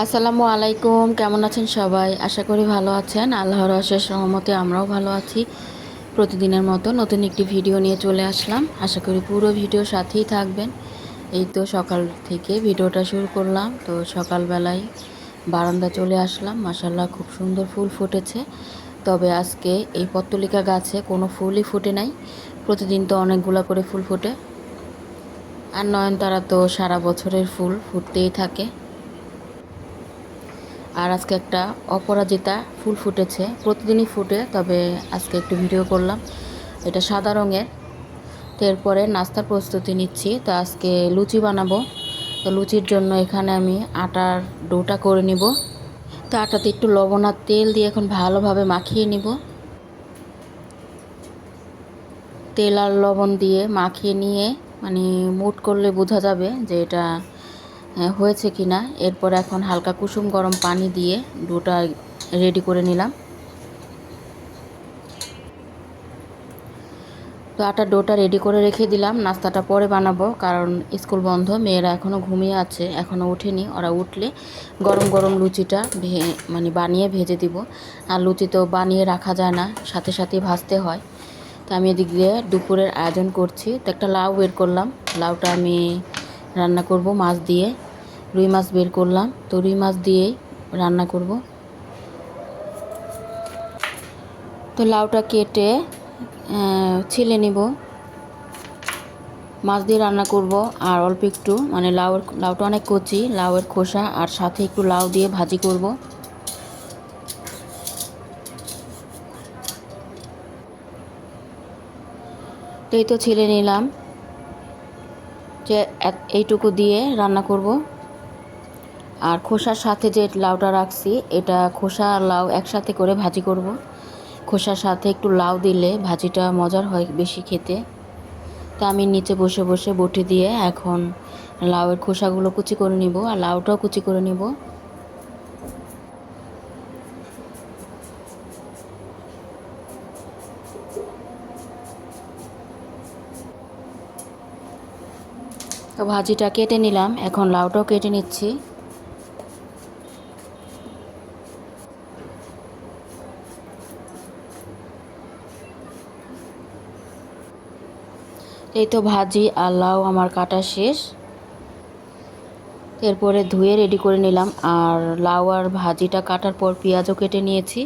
আসসালামু আলাইকুম, কেমন আছেন সবাই? আশা করি ভালো আছেন। আল্লাহর অশেষ রহমতে আমরাও ভালো আছি। প্রতিদিনের মতো নতুন একটি ভিডিও নিয়ে চলে আসলাম। আশা করি পুরো ভিডিও সাথেই থাকবেন। এই তো সকাল থেকে ভিডিওটা শুরু করলাম। তো সকালবেলায় বারান্দা চলে আসলাম। মাশাআল্লাহ খুব সুন্দর ফুল ফুটেছে। তবে আজকে এই পত্তলিকা গাছে কোনো ফুলই ফুটে নাই। প্রতিদিন তো অনেকগুলা করে ফুল ফোটে। আর নয়নতারা তো সারা বছরের ফুল ফুটতেই থাকে। আর আজকে একটা অপরাজিতা ফুল ফুটেছে, প্রতিদিনই ফুটে, তবে আজকে একটু ভিডিও করলাম। এটা সাদা রঙের। তো এরপরে নাস্তার প্রস্তুতি নিচ্ছি। তো আজকে লুচি বানাবো। তো লুচির জন্য এখানে আমি আটার ডোটা করে নিব। তো আটাতে একটু লবণ আর তেল দিয়ে এখন ভালোভাবে মাখিয়ে নিব। তেল আর লবণ দিয়ে মাখিয়ে নিয়ে মানে মুট করলে বোঝা যাবে যে এটা হয়েছে কি না। এরপর এখন হালকা কুসুম গরম পানি দিয়ে ডোটা রেডি করে নিলাম। তো আটার ডোটা রেডি করে রেখে দিলাম। নাস্তাটা পরে বানাবো, কারণ স্কুল বন্ধ, মেয়েরা এখনও ঘুমিয়ে আছে, এখনও ওঠেনি। ওরা উঠলে গরম গরম লুচিটা মানে বানিয়ে ভেজে দিব। আর লুচি তো বানিয়ে রাখা যায় না, সাথে সাথে ভাজতে হয়। তো আমি এদিক দিয়ে দুপুরের আয়োজন করছি। তো একটা লাউ বের করলাম। লাউটা আমি রান্না করব মাছ দিয়ে। রুই মাছ বের করলাম, তো রুই মাছ দিয়েই রান্না করব। তো লাউটা কেটে ছিলে নিব। মাছ দিয়ে রান্না করব। আর অল্প একটু মানে লাউটা অনেক কচি, লাউয়ের খোসা আর সাথে একটু লাউ দিয়ে ভাজি করব। তো এই তো ছিলে নিলাম, যে এইটুকু দিয়ে রান্না করব। আর খোসার সাথে যে লাউটা রাখছি, এটা খোসা আর লাউ একসাথে করে ভাজি করব। খোসার সাথে একটু লাউ দিলে ভাজিটা মজার হয় বেশি খেতে। তা আমি নিচে বসে বসে বটি দিয়ে এখন লাউয়ের খোসাগুলো কুচি করে নিব আর লাউটাও কুচি করে নিব। তো ভাজিটা কেটে নিলাম, এখন লাউটাও কেটে নিচ্ছি। এই তো ভাজি আর লাউ আমার কাটা শেষ। এরপরে ধুয়ে রেডি করে নিলাম। আর লাউ আর ভাজিটা কাটার পর পেঁয়াজও কেটে নিয়েছি।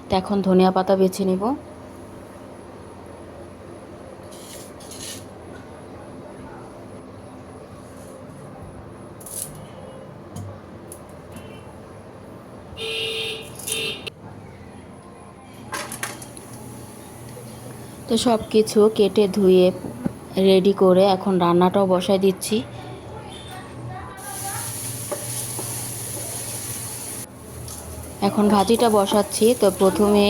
তো এখন ধনিয়া পাতা বেছে নিব। তো সব কিছু কেটে ধুয়ে রেডি করে এখন রান্নাটাও বসায় দিচ্ছি। এখন ভাজিটা বসাচ্ছি। তো প্রথমে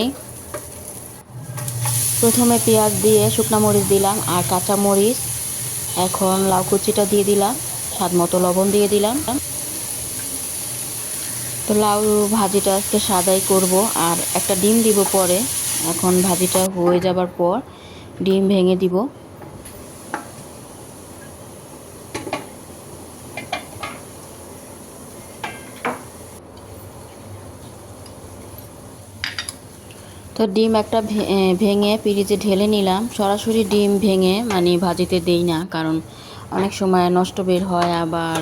পেঁয়াজ দিয়ে শুকনো মরিচ দিলাম আর কাঁচা মরিচ। এখন লাউ কুচিটা দিয়ে দিলাম, স্বাদ মতো লবণ দিয়ে দিলাম। তো লাউ ভাজিটা আজকে সাদাই করব আর একটা ডিম দিব পরে। এখন ভাজিটা হয়ে যাবার পর ডিম ভেঙে দিব। তো ডিম একটা ভেঙে পিরিচে ঢেলে নিলাম। সরাসরি ডিম ভেঙে মানে ভাজিতে দেই না, কারণ অনেক সময় নষ্ট বের হয়, আবার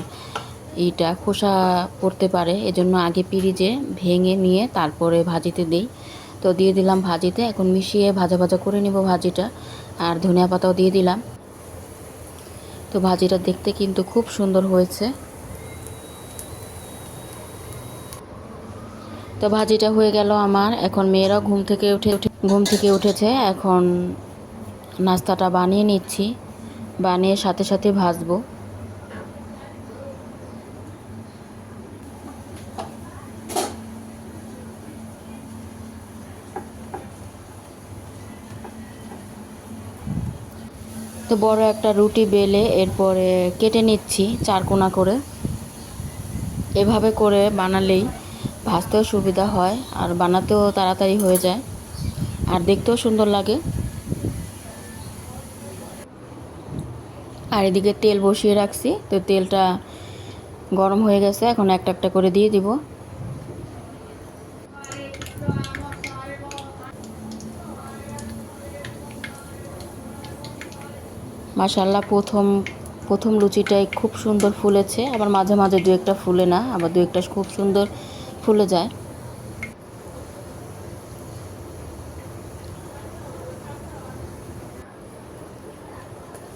এইটা খোসা পড়তে পারে। এজন্য আগে পিরিচে ভেঙে নিয়ে তারপরে ভাজিতে দেই। তো দিয়ে দিলাম ভাজিতে। এখন মিশিয়ে ভাজা ভাজা করে নিব ভাজিটা। আর ধনিয়া পাতাও দিয়ে দিলাম। তো ভাজিটা দেখতে কিন্তু খুব সুন্দর হয়েছে। তো ভাজিটা হয়ে গেল আমার। এখন মেয়েরাও ঘুম থেকে উঠেছে। এখন নাস্তাটা বানিয়ে নিচ্ছি, বানিয়ে সাথে সাথে ভাজবো। তো বড় একটা রুটি বেলে এরপরে কেটে নিচ্ছি চারকোনা করে। এভাবে করে বানালেই ভাজতেও সুবিধা হয় আর বানাতেও তাড়াতাড়ি হয়ে যায় আর দেখতেও সুন্দর লাগে। আর এদিকে তেল বসিয়ে রাখছি। তো তেলটা গরম হয়ে গেছে, এখন একটা একটা করে দিয়ে দিব। মাশাআল্লাহ, প্রথম লুচিটাই খুব সুন্দর ফুলেছে, আবার মাঝে মাঝে দু একটা ফুলে না, আবার দু একটা খুব সুন্দর ফুলে যায়।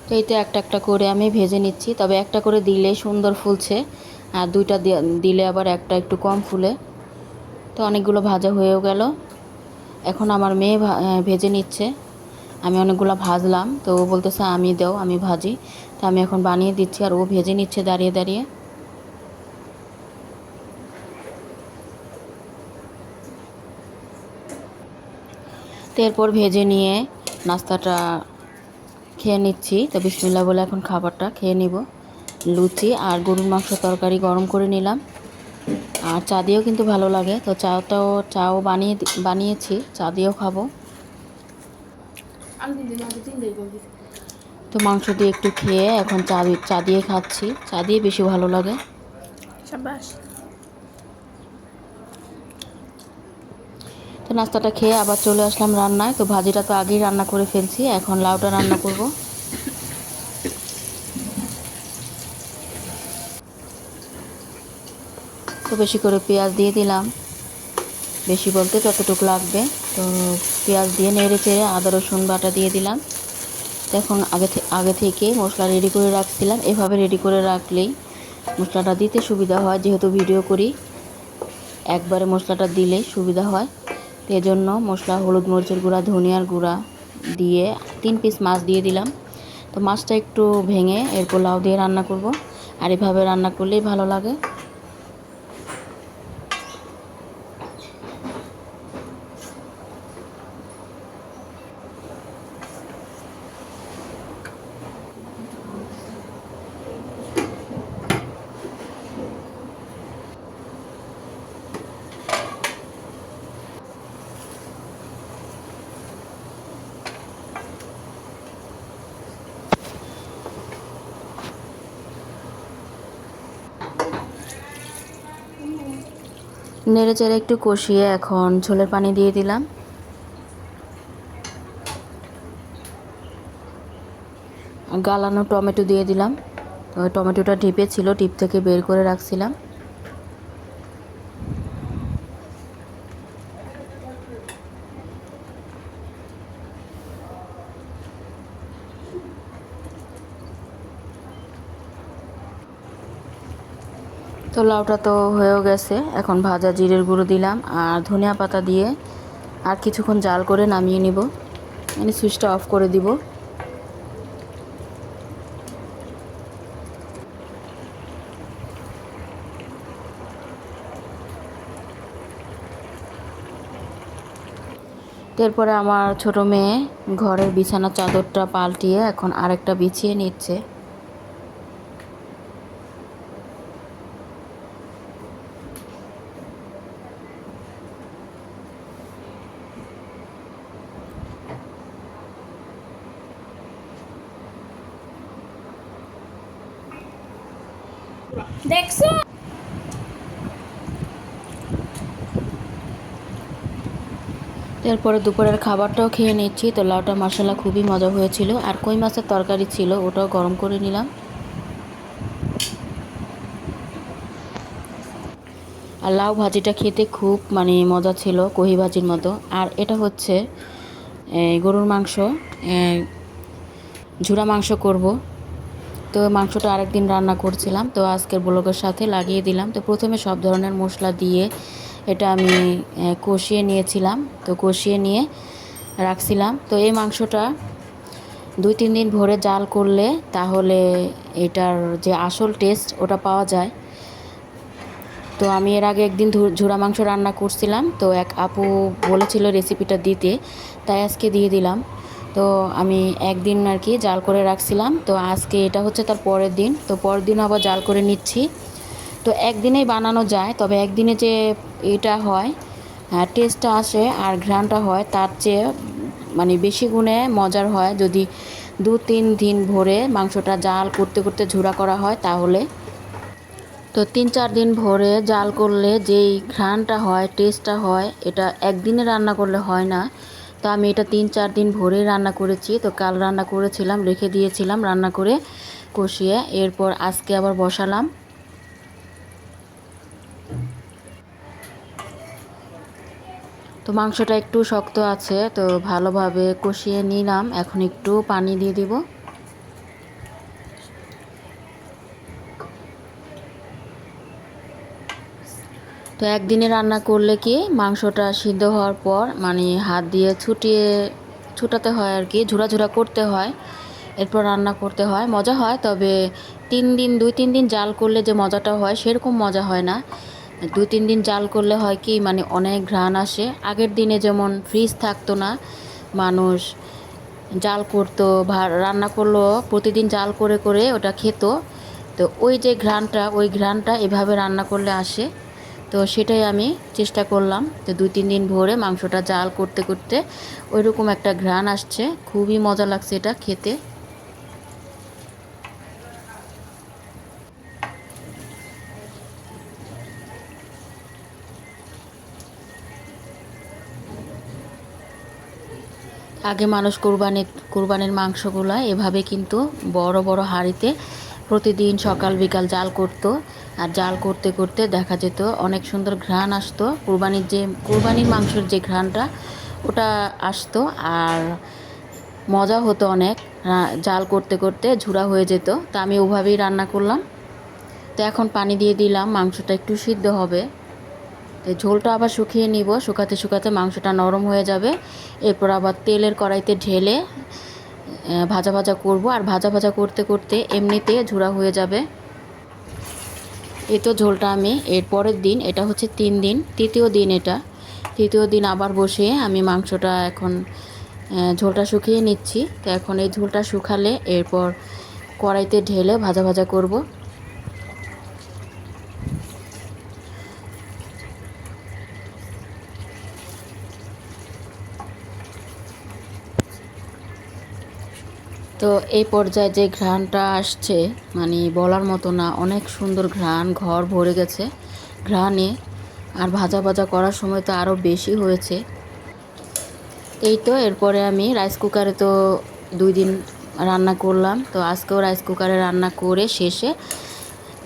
তো এইতে একটা একটা করে আমি ভেজে নিচ্ছি, তবে একটা করে দিলে সুন্দর ফুলছে, আর দুইটা দিলে আবার একটা একটু কম ফুলে। তো অনেকগুলো ভাজা হয়েও গেল। এখন আমার মেয়ে ভেজে নিচ্ছে, আমি অনেকগুলো ভাজলাম, তো ও বলতেছে আমি দাও, আমি ভাজি। তো আমি এখন বানিয়ে দিচ্ছি, আর ও ভেজে নিচ্ছে দাঁড়িয়ে দাঁড়িয়ে। তো এরপর ভেজে নিয়ে নাস্তাটা খেয়ে নিচ্ছি। তো বিসমিল্লাহ বলে এখন খাবারটা খেয়ে নিব। লুচি আর গরুর মাংস তরকারি গরম করে নিলাম, আর চা দিয়েও কিন্তু ভালো লাগে। তো চাও বানিয়েছি, চা দিয়েও খাবো। তো মাংস দিয়ে একটু খেয়ে এখন চা দিয়ে খাচ্ছি, চা দিয়ে বেশি ভালো লাগে। তো নাস্তাটা খেয়ে আবার চলে আসলাম রান্নায়। তো ভাজিটা তো আগেই রান্না করে ফেলছি, এখন লাউটা রান্না করব। তো বেশি করে পেঁয়াজ দিয়ে দিলাম, বেশি বলতে যতটুকু লাগবে। তো পেঁয়াজ দিয়ে নেড়ে চেড়ে আদা রসুন বাটা দিয়ে দিলাম। তো এখন আগে থেকে মশলা রেডি করে রাখছিলাম, এভাবে রেডি করে রাখলেই মশলাটা দিতে সুবিধা হয়, যেহেতু ভিডিও করি একবারে মশলাটা দিলেই সুবিধা হয়। তো এজন্য মশলা, হলুদ মরিচের গুঁড়া, ধনিয়ার গুঁড়া দিয়ে 3 পিস মাছ দিয়ে দিলাম। তো মাছটা একটু ভেঙে এরপর লাউ দিয়ে রান্না করব, আর এভাবে রান্না করলেই ভালো লাগে। নেড়ে চেড়ে একটু কষিয়ে এখন ঝোলের পানি দিয়ে দিলাম। গালানো টমেটো দিয়ে দিলাম। তো টমেটোটা ডিপে ছিল, ডিপ থেকে বের করে রাখছিলাম। তো লাউটা তো হয়েও গেছে, এখন ভাজা জিরের গুঁড়ো দিলাম আর ধনিয়া পাতা দিয়ে আর কিছুক্ষণ জাল করে নামিয়ে নিব, মানে সুইচটা অফ করে দিব। এরপরে আমার ছোট মেয়ে ঘরের বিছানার চাদরটা পাল্টিয়ে এখন আরেকটা বিছিয়ে নিচ্ছে। দেখছো? এরপরে দুপুরের খাবারটাও খেয়ে নিচ্ছি। তো লাউটা মাসালা খুবই মজা হয়েছিল, আর কই মাছের তরকারি ছিল, ওটাও গরম করে নিলাম। আর লাউ ভাজিটা খেতে খুব মানে মজা ছিল, কহি ভাজির মতো। আর এটা হচ্ছে গরুর মাংস, ঝুরা মাংস করব। তো মাংসটা আরেকদিন রান্না করছিলাম, তো আজকের ব্লগের সাথে লাগিয়ে দিলাম। তো প্রথমে সব ধরনের মশলা দিয়ে এটা আমি কষিয়ে নিয়েছিলাম, তো কষিয়ে নিয়ে রাখছিলাম। তো এই মাংসটা 2-3 দিন ভরে জাল করলে তাহলে এটার যে আসল টেস্ট ওটা পাওয়া যায়। তো আমি এর আগে একদিন ঝুরা মাংস রান্না করছিলাম, তো এক আপু বলেছিল রেসিপিটা দিতে, তাই আজকে দিয়ে দিলাম। তো আমি একদিন আর কি জাল করে রাখছিলাম, তো আজকে এটা হচ্ছে তার পরের দিন। তো পরের দিন আবার জাল করে নিচ্ছি। তো একদিনেই বানানো যায়, তবে একদিনে যে এটা হয় টেস্টটা আসে আর ঘ্রাণটা হয়, তার চেয়ে মানে বেশি গুণে মজার হয় যদি 2-3 দিন ভরে মাংসটা জাল করতে করতে ঝুরা করা হয় তাহলে। তো তো 3-4 দিন ভরে জাল করলে যেই ঘ্রাণটা হয়, টেস্টটা হয়, এটা একদিনে রান্না করলে হয় না। তো আমি এটা 3-4 দিন ভরে রান্না করেছি। তো কাল রান্না করেছিলাম, রেখে দিয়েছিলাম রান্না করে কষিয়ে। এরপর আজকে আবার বসালাম। তো মাংসটা একটু শক্ত আছে, তো ভালোভাবে কষিয়ে নিলাম। এখন একটু পানি দিয়ে দিব। তো একদিনে রান্না করলে কি মাংসটা সিদ্ধ হওয়ার পর মানে হাত দিয়ে ছুটাতে হয় আর কি, ঝুরা ঝুরা করতে হয়, এরপর রান্না করতে হয়, মজা হয়। তবে 2-3 দিন জাল করলে যে মজাটা হয় সেরকম মজা হয় না। 2-3 দিন জাল করলে হয় কি মানে অনেক ঘ্রাণ আসে। আগের দিনে যেমন ফ্রিজ থাকতো না, মানুষ জাল করতো, রান্না করলো, প্রতিদিন জাল করে করে ওটা খেত। তো ওই যে ঘ্রাণটা, ওই ঘ্রাণটা এভাবে রান্না করলে আসে। তো সেটাই আমি চেষ্টা করলাম। তো 2-3 দিন ভরে মাংসটা জাল করতে করতে ওইরকম একটা ঘ্রাণ আসছে, খুবই মজা লাগছে এটা খেতে। আগে মানুষ কোরবানির মাংসগুলা এভাবে কিন্তু বড় বড় হাঁড়িতে প্রতিদিন সকাল বিকাল জাল করত। আর জাল করতে করতে দেখা যেত অনেক সুন্দর ঘ্রাণ আসতো, কোরবানির মাংসের যে ঘ্রাণটা ওটা আসতো। আর মজা হতো অনেক, জাল করতে করতে ঝুরা হয়ে যেত। তা আমি ওভাবেই রান্না করলাম। তো এখন পানি দিয়ে দিলাম, মাংসটা একটু সিদ্ধ হবে। তো ঝোলটা আবার শুকিয়ে নিব, শুকাতে শুকাতে মাংসটা নরম হয়ে যাবে। এরপর আবার তেলের কড়াইতে ঢেলে ভাজা ভাজা করব। আর ভাজা ভাজা করতে করতে এমনিতে ঝুরা হয়ে যাবে। এই তো ঝোলটা আমি এর পরের দিন, এটা হচ্ছে 3 দিন, তৃতীয় দিন এটা, তৃতীয় দিন আবার বসিয়ে আমি মাংসটা এখন ঝোলটা শুকিয়ে নিচ্ছি। তো এখন এই ঝোলটা শুকালে এরপর কড়াইতে ঢেলে ভাজা ভাজা করব। তো এই পর্যায়ে যে ঘ্রাণটা আসছে মানে বলার মতো না, অনেক সুন্দর ঘ্রাণ, ঘর ভরে গেছে ঘ্রাণে। আর ভাজা ভাজা করার সময় তো আরও বেশি হয়েছে। এই তো এরপরে আমি রাইস কুকারে তো 2 দিন রান্না করলাম। তো আজকেও রাইস কুকারে রান্না করে শেষে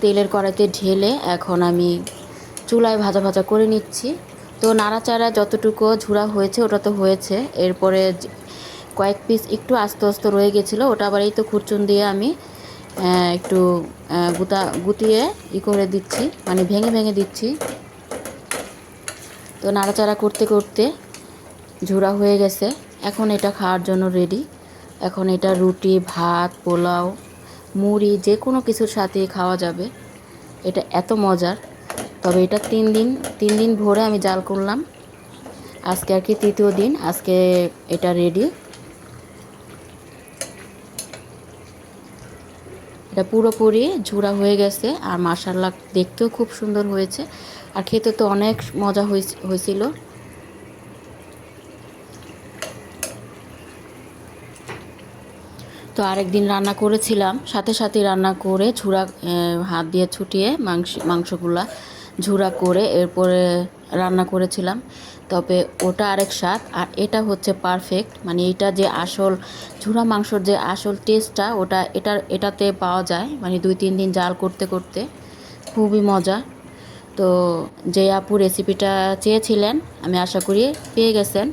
তেলের কড়াইতে ঢেলে এখন আমি চুলায় ভাজা ভাজা করে নিচ্ছি। তো নাড়াচাড়া যতটুকু ঝুরা হয়েছে ওটা তো হয়েছে। এরপরে কয়েক পিস একটু আস্তে আস্তে রয়ে গেছিলো, ওটা আবার এই তো খুরচুন দিয়ে আমি একটু গুতিয়ে করে দিচ্ছি, মানে ভেঙে ভেঙে দিচ্ছি। তো নাড়াচাড়া করতে করতে ঝুরা হয়ে গেছে। এখন এটা খাওয়ার জন্য রেডি। এখন এটা রুটি, ভাত, পোলাও, মুড়ি যে কোনো কিছুর সাথে খাওয়া যাবে। এটা এত মজার। তবে এটা 3 দিন ভরে আমি জাল করলাম। আজকে আর কি তৃতীয় দিন, আজকে এটা রেডি। এটা পুরোপুরি ঝুরা হয়ে গেছে। আর মাশাআল্লাহ দেখতেও খুব সুন্দর হয়েছে, আর খেতে তো অনেক মজা হয়েছিল। তো আরেকদিন রান্না করেছিলাম, সাথে সাথে রান্না করে হাত দিয়ে ছুটিয়ে মাংসগুলা ঝুরা করে এরপরে রান্না করেছিলাম। তবে ওটা আরেক স্বাদ, আর এটা হচ্ছে পারফেক্ট। মানে এটা যে আসল ঝুরা মাংসর যে আসল টেস্টটা ওটা এটাতে পাওয়া যায়, মানে 2-3 দিন জাল করতে করতে। খুবই মজা। তো যে আপু রেসিপিটা চেয়েছিলেন আমি আশা করি পেয়ে গেছেন।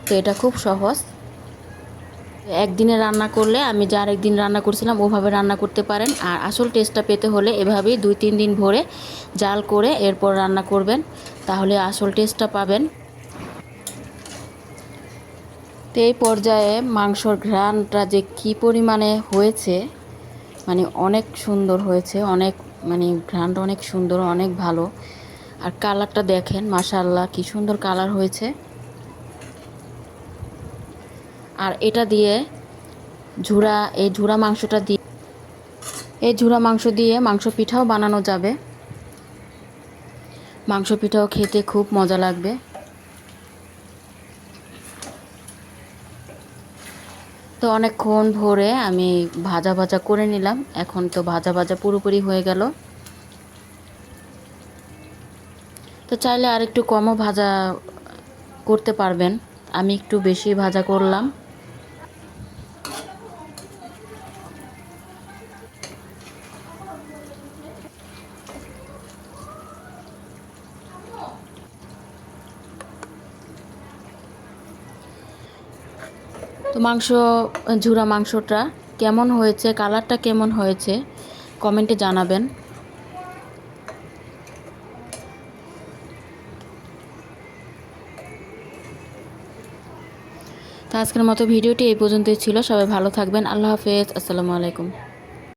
তো এটা খুব সহজ। একদিনে রান্না করলে আমি যে আরেকদিন রান্না করছিলাম ওভাবে রান্না করতে পারেন। আর আসল টেস্টটা পেতে হলে এভাবেই 2-3 দিন ভরে জাল করে এরপর রান্না করবেন, তাহলে আসল টেস্টটা পাবেন। তো এই পর্যায়ে মাংসর ঘ্রাণটা যে কী পরিমাণে হয়েছে, মানে অনেক সুন্দর হয়েছে, অনেক মানে ঘ্রাণটা অনেক সুন্দর, অনেক ভালো। আর কালারটা দেখেন মাশাআল্লাহ কী সুন্দর কালার হয়েছে। আর এটা দিয়ে এই ঝুরা মাংস দিয়ে মাংস পিঠাও বানানো যাবে। মাংস পিঠাও খেতে খুব মজা লাগবে। তো অনেকক্ষণ ভরে আমি ভাজা ভাজা করে নিলাম। এখন তো ভাজা ভাজা পুরোপুরি হয়ে গেল। তো চাইলে আর একটু কমও ভাজা করতে পারবেন, আমি একটু বেশি ভাজা করলাম। তো ঝুরা মাংসটা কেমন হয়েছে, কালারটা কেমন হয়েছে কমেন্টে জানাবেন। তো আজকের মতো ভিডিওটি এই পর্যন্তই ছিল। সবাই ভালো থাকবেন। আল্লাহ হাফেজ। আসসালামু আলাইকুম।